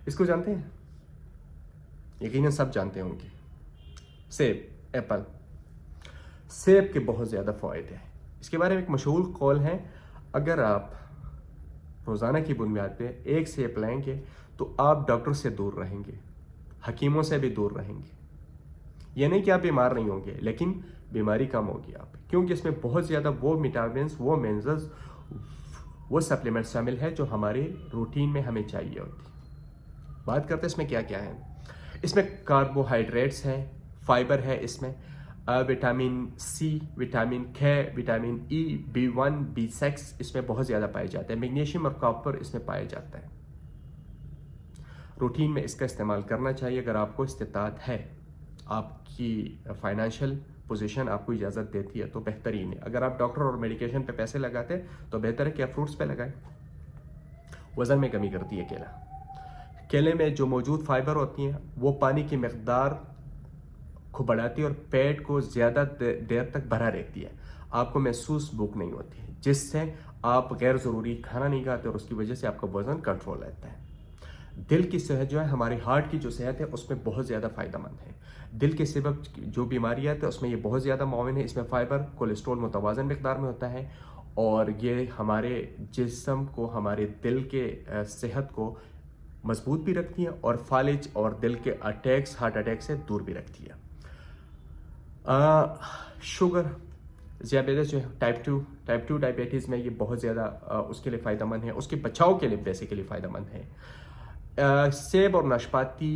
اس کو جانتے ہیں؟ یقیناً سب جانتے ہوں گے، سیب، ایپل۔ سیب کے بہت زیادہ فوائد ہیں۔ اس کے بارے میں ایک مشہور قول ہے، اگر آپ روزانہ کی بنیاد پہ ایک سیب لیں گے تو آپ ڈاکٹر سے دور رہیں گے، حکیموں سے بھی دور رہیں گے۔ یہ نہیں کہ آپ بیمار نہیں ہوں گے، لیکن بیماری کم ہوگی آپ، کیونکہ اس میں بہت زیادہ وہ وٹامنس، وہ منرلز، وہ سپلیمنٹ شامل ہے جو ہمارے روٹین میں ہمیں چاہیے ہوتی۔ بات کرتے ہیں اس میں کیا کیا ہے۔ اس میں کاربوہائیڈریٹس ہیں، فائبر ہے، اس میں وٹامن سی، وٹامن کے، وٹامن ای، B1، B6 اس میں بہت زیادہ پائے جاتے ہیں، میگنیشیم اور کاپر اس میں پایا جاتا ہے۔ روٹین میں اس کا استعمال کرنا چاہیے اگر آپ کو استطاعت ہے، آپ کی فائنینشیل پوزیشن آپ کو اجازت دیتی ہے تو بہترین ہے۔ اگر آپ ڈاکٹر اور میڈیکیشن پہ پیسے لگاتے تو بہتر ہے کہ آپ فروٹس پہ لگائیں۔ وزن میں کمی کرتی ہے کیلا۔ کیلے میں جو موجود فائبر ہوتی ہیں وہ پانی کی مقدار کو بڑھاتی ہے اور پیٹ کو زیادہ دیر تک بھرا رہتی ہے، آپ کو محسوس بھوک نہیں ہوتی، جس سے آپ غیر ضروری کھانا نہیں کھاتے اور اس کی وجہ سے آپ کا وزن کنٹرول رہتا ہے۔ دل کی صحت جو ہے، ہمارے ہارٹ کی جو صحت ہے اس میں بہت زیادہ فائدہ مند ہے۔ دل کے سبب جو بیماریاں ہیں اس میں یہ بہت زیادہ معاون ہے۔ اس میں فائبر، کولیسٹرول متوازن مقدار میں ہوتا ہے اور یہ ہمارے جسم کو، ہمارے دل کے صحت کو مضبوط بھی رکھتی ہے اور فالج اور دل کے اٹیکس، ہارٹ اٹیک سے دور بھی رکھتی ہے۔ شوگر، ذیابیطس جو ہے ٹائپ 2 ڈائبٹیز میں یہ بہت زیادہ اس کے لیے فائدہ مند ہے، اس کے بچاؤ کے لیے بیسیکلی فائدہ مند ہے۔ سیب اور ناشپاتی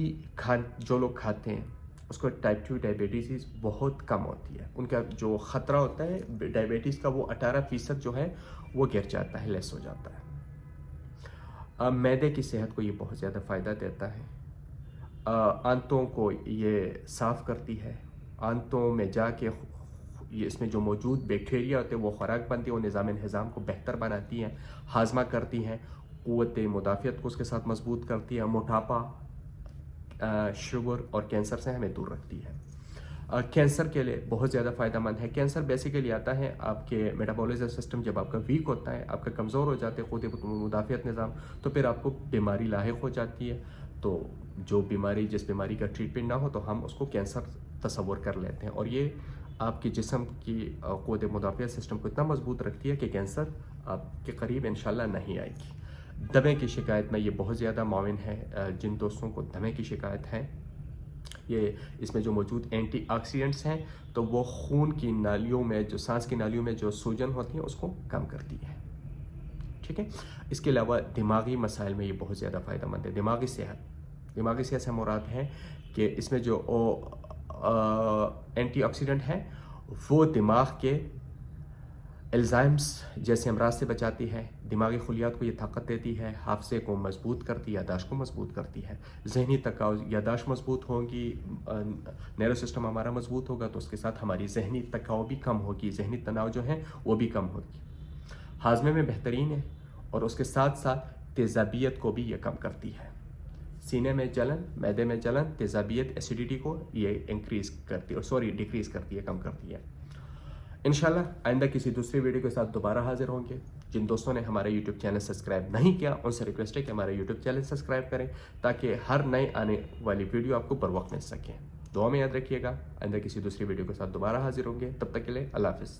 جو لوگ کھاتے ہیں اس کو ٹائپ 2 ڈائبٹیز بہت کم ہوتی ہے، ان کا جو خطرہ ہوتا ہے ڈائبٹیز کا وہ 18% جو ہے وہ گر جاتا ہے، لیس ہو جاتا ہے۔ معدے کی صحت کو یہ بہت زیادہ فائدہ دیتا ہے، آنتوں کو یہ صاف کرتی ہے، آنتوں میں جا کے یہ اس میں جو موجود بیکٹیریا ہوتے ہیں وہ خوراک بنتی ہے، وہ نظام انہضام کو بہتر بناتی ہیں، ہاضمہ کرتی ہیں، قوت مدافعت کو اس کے ساتھ مضبوط کرتی ہے، موٹاپا، شوگر اور کینسر سے ہمیں دور رکھتی ہے۔ کینسر کے لیے بہت زیادہ فائدہ مند ہے۔ کینسر بیسیکلی آتا ہے آپ کے میٹابولزم سسٹم جب آپ کا ویک ہوتا ہے، آپ کا کمزور ہو جاتے ہیں قوت مدافعت نظام، تو پھر آپ کو بیماری لاحق ہو جاتی ہے۔ تو جو بیماری، جس بیماری کا ٹریٹمنٹ نہ ہو تو ہم اس کو کینسر تصور کر لیتے ہیں، اور یہ آپ کے جسم کی قوت مدافعت سسٹم کو اتنا مضبوط رکھتی ہے کہ کینسر آپ کے قریب انشاءاللہ نہیں آئے گی۔ دمے کی شکایت میں یہ بہت زیادہ معاون ہے۔ جن دوستوں کو دمے کی شکایت ہے، یہ اس میں جو موجود اینٹی آکسیڈنٹس ہیں تو وہ خون کی نالیوں میں، جو سانس کی نالیوں میں جو سوجن ہوتی ہیں اس کو کم کرتی ہے، ٹھیک ہے۔ اس کے علاوہ دماغی مسائل میں یہ بہت زیادہ فائدہ مند ہے۔ دماغی صحت سے مراد ہے کہ اس میں جو اینٹی آکسیڈنٹ ہے وہ دماغ کے الزائمز جیسے امراض سے بچاتی ہے، دماغی خلیات کو یہ طاقت دیتی ہے، حافظے کو مضبوط کرتی ہے، یادداشت کو مضبوط کرتی ہے، ذہنی تکاؤ، یادداشت مضبوط ہوگی، نیرو سسٹم ہمارا مضبوط ہوگا تو اس کے ساتھ ہماری ذہنی تکاؤ بھی کم ہوگی، ذہنی تناؤ جو ہے وہ بھی کم ہوگی، ہاضمے میں بہترین ہے اور اس کے ساتھ ساتھ تیزابیت کو بھی یہ کم کرتی ہے۔ سینے میں جلن، معدے میں جلن، تیزابیت، ایسیڈیٹی کو یہ ڈیکریز کرتی ہے، کم کرتی ہے۔ انشاءاللہ آئندہ کسی دوسری ویڈیو کے ساتھ دوبارہ حاضر ہوں گے۔ جن دوستوں نے ہمارا یوٹیوب چینل سبسکرائب نہیں کیا ان سے ریکویسٹ ہے کہ ہمارا یوٹیوب چینل سبسکرائب کریں تاکہ ہر نئے آنے والی ویڈیو آپ کو بر وقت مل سکے۔ دعا میں یاد رکھیے گا، آئندہ کسی دوسری ویڈیو کے ساتھ دوبارہ حاضر ہوں گے، تب تک کے لیے اللہ حافظ۔